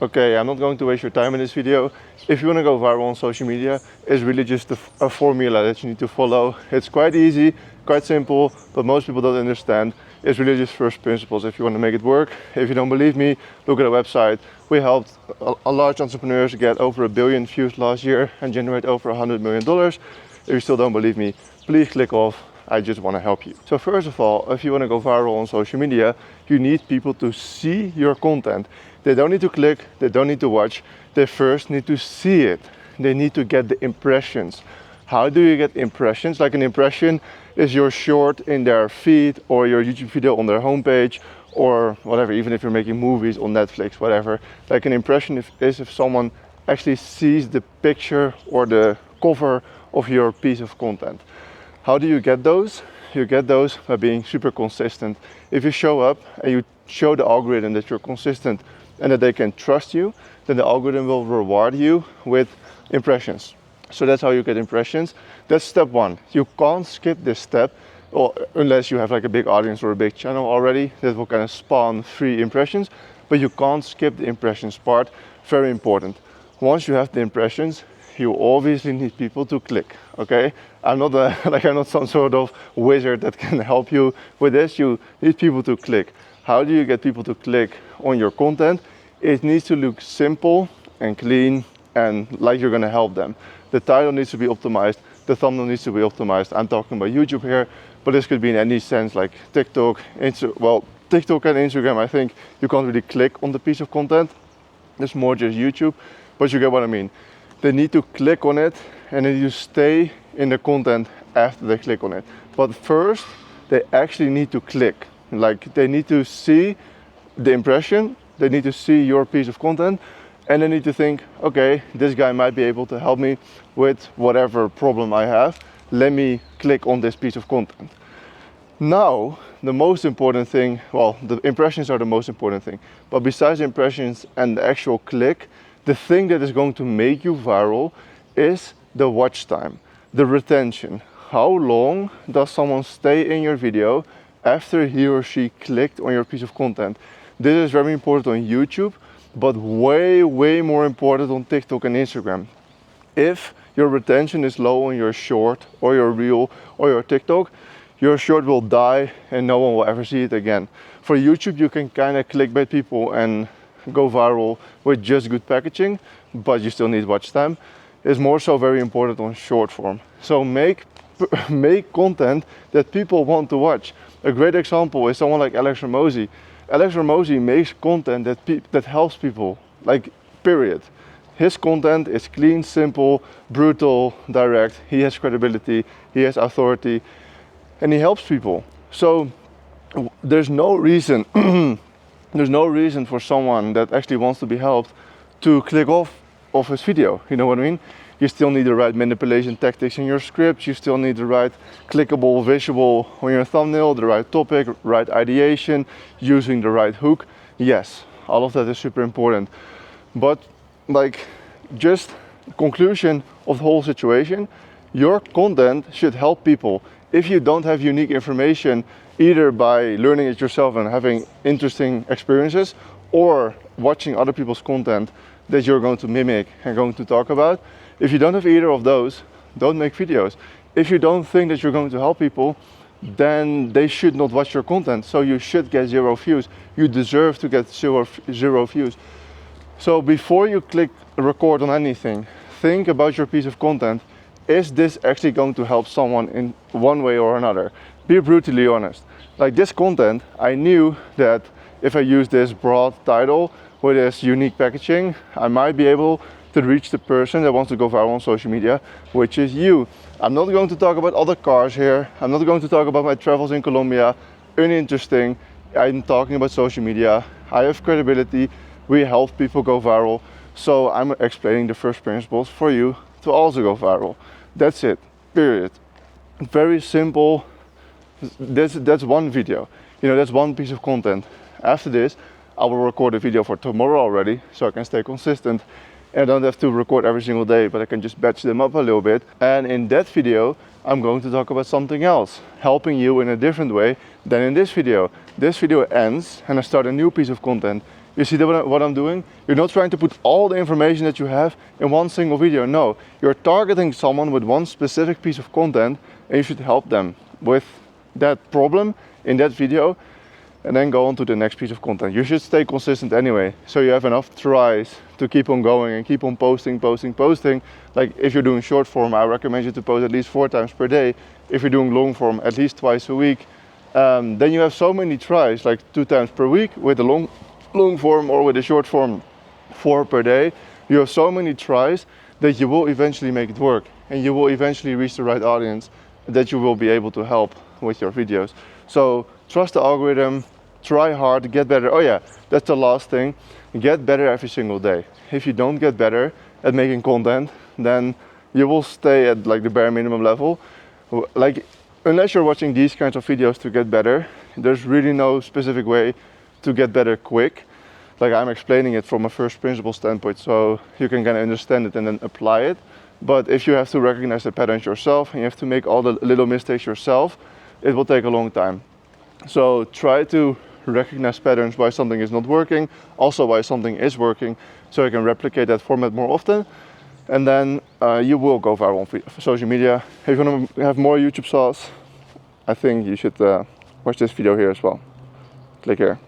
Okay, I'm not going to waste your time in this video. If you want to go viral on social media, it's really just a formula that you need to follow. It's quite easy, quite simple, but most people don't understand. It's really just first principles if you want to make it work. If you don't believe me, look at our website. We helped a large entrepreneurs get over 1 billion views last year and generate over $100 million. If you still don't believe me, please click off. I just want to help you. So first of all, if you want to go viral on social media, you need people to see your content. They don't need to click, they don't need to watch. They first need to see it. They need to get the impressions. How do you get impressions? Like an impression is your short in their feed or your YouTube video on their homepage or whatever, even if you're making movies on Netflix, whatever. Like an impression is if someone actually sees the picture or the cover of your piece of content. How do you get those? You get those by being super consistent. If you show up and you show the algorithm that you're consistent and that they can trust you, then the algorithm will reward you with impressions. So that's how you get impressions. That's step one. You can't skip this step, or unless you have like a big audience or a big channel already that will kind of spawn free impressions, but you can't skip the impressions part. Very important. Once you have the impressions, you obviously need people to click, okay? I'm not I'm not some sort of wizard that can help you with this. You need people to click. How do you get people to click on your content? It needs to look simple and clean and like you're gonna help them. The title needs to be optimized. The thumbnail needs to be optimized. I'm talking about YouTube here, but this could be in any sense like TikTok, TikTok and Instagram, I think you can't really click on the piece of content. It's more just YouTube, but you get what I mean. They need to click on it and then you stay in the content after they click on it. But first, they actually need to click. Like they need to see the impression, they need to see your piece of content, and they need to think, okay, this guy might be able to help me with whatever problem I have. Let me click on this piece of content. Now, the most important thing, well, the impressions are the most important thing, but besides impressions and the actual click, the thing that is going to make you viral is the watch time, the retention. How long does someone stay in your video after he or she clicked on your piece of content? This is very important on YouTube, but way more important on TikTok and Instagram. If your retention is low on your short or your reel or your TikTok, your short will die and no one will ever see it again. For YouTube, you can kind of clickbait people and go viral with just good packaging, but you still need watch time. It's more so very important on short form. So make content that people want to watch. A great example is someone like Alex Hormozi. Alex Hormozi makes content that helps people, like period. His content is clean, simple, brutal, direct. He has credibility, he has authority, and he helps people. So there's no reason there's no reason for someone that actually wants to be helped to click off his video. You know what I mean? You still need the right manipulation tactics in your script. You still need the right clickable visual on your thumbnail, the right topic, right ideation, using the right hook. Yes, all of that is super important. But like, just conclusion of the whole situation, your content should help people. If you don't have unique information, either by learning it yourself and having interesting experiences or watching other people's content that you're going to mimic and going to talk about, if you don't have either of those, don't make videos. If you don't think that you're going to help people, then they should not watch your content. So you should get 0 views. You deserve to get zero views. So before you click record on anything, think about your piece of content. Is this actually going to help someone in one way or another? Be brutally honest. Like this content, I knew that if I use this broad title with this unique packaging, I might be able to reach the person that wants to go viral on social media, which is you. I'm not going to talk about other cars here. I'm not going to talk about my travels in Colombia. Uninteresting. I'm talking about social media. I have credibility. We help people go viral. So I'm explaining the first principles for you to also go viral. That's it, period. Very simple. That's one video. You know, that's one piece of content. After this, I will record a video for tomorrow already, so I can stay consistent. And I don't have to record every single day, but I can just batch them up a little bit. And in that video, I'm going to talk about something else, helping you in a different way than in this video. This video ends and I start a new piece of content. You see what I'm doing? You're not trying to put all the information that you have in one single video. No, you're targeting someone with one specific piece of content, and you should help them with that problem in that video, and then go on to the next piece of content. You should stay consistent anyway, so you have enough tries to keep on going and keep on posting. Like if you're doing short form, I recommend you to post at least 4 times per day. If you're doing long form, at least twice a week. Then you have so many tries, like 2 times per week with the long form, or with the short form 4 per day. You have so many tries that you will eventually make it work, and you will eventually reach the right audience that you will be able to help with your videos. So trust the algorithm, try hard, get better. Oh yeah, that's the last thing. Get better every single day. If you don't get better at making content, then you will stay at like the bare minimum level. Like, unless you're watching these kinds of videos to get better, there's really no specific way to get better quick. Like, I'm explaining it from a first principle standpoint, so you can kind of understand it and then apply it. But if you have to recognize the patterns yourself and you have to make all the little mistakes yourself, it will take a long time. So try to recognize patterns why something is not working, also why something is working, so you can replicate that format more often, and then you will go viral on social media. If you want to have more YouTube sauce, I think you should watch this video here as well. Click here.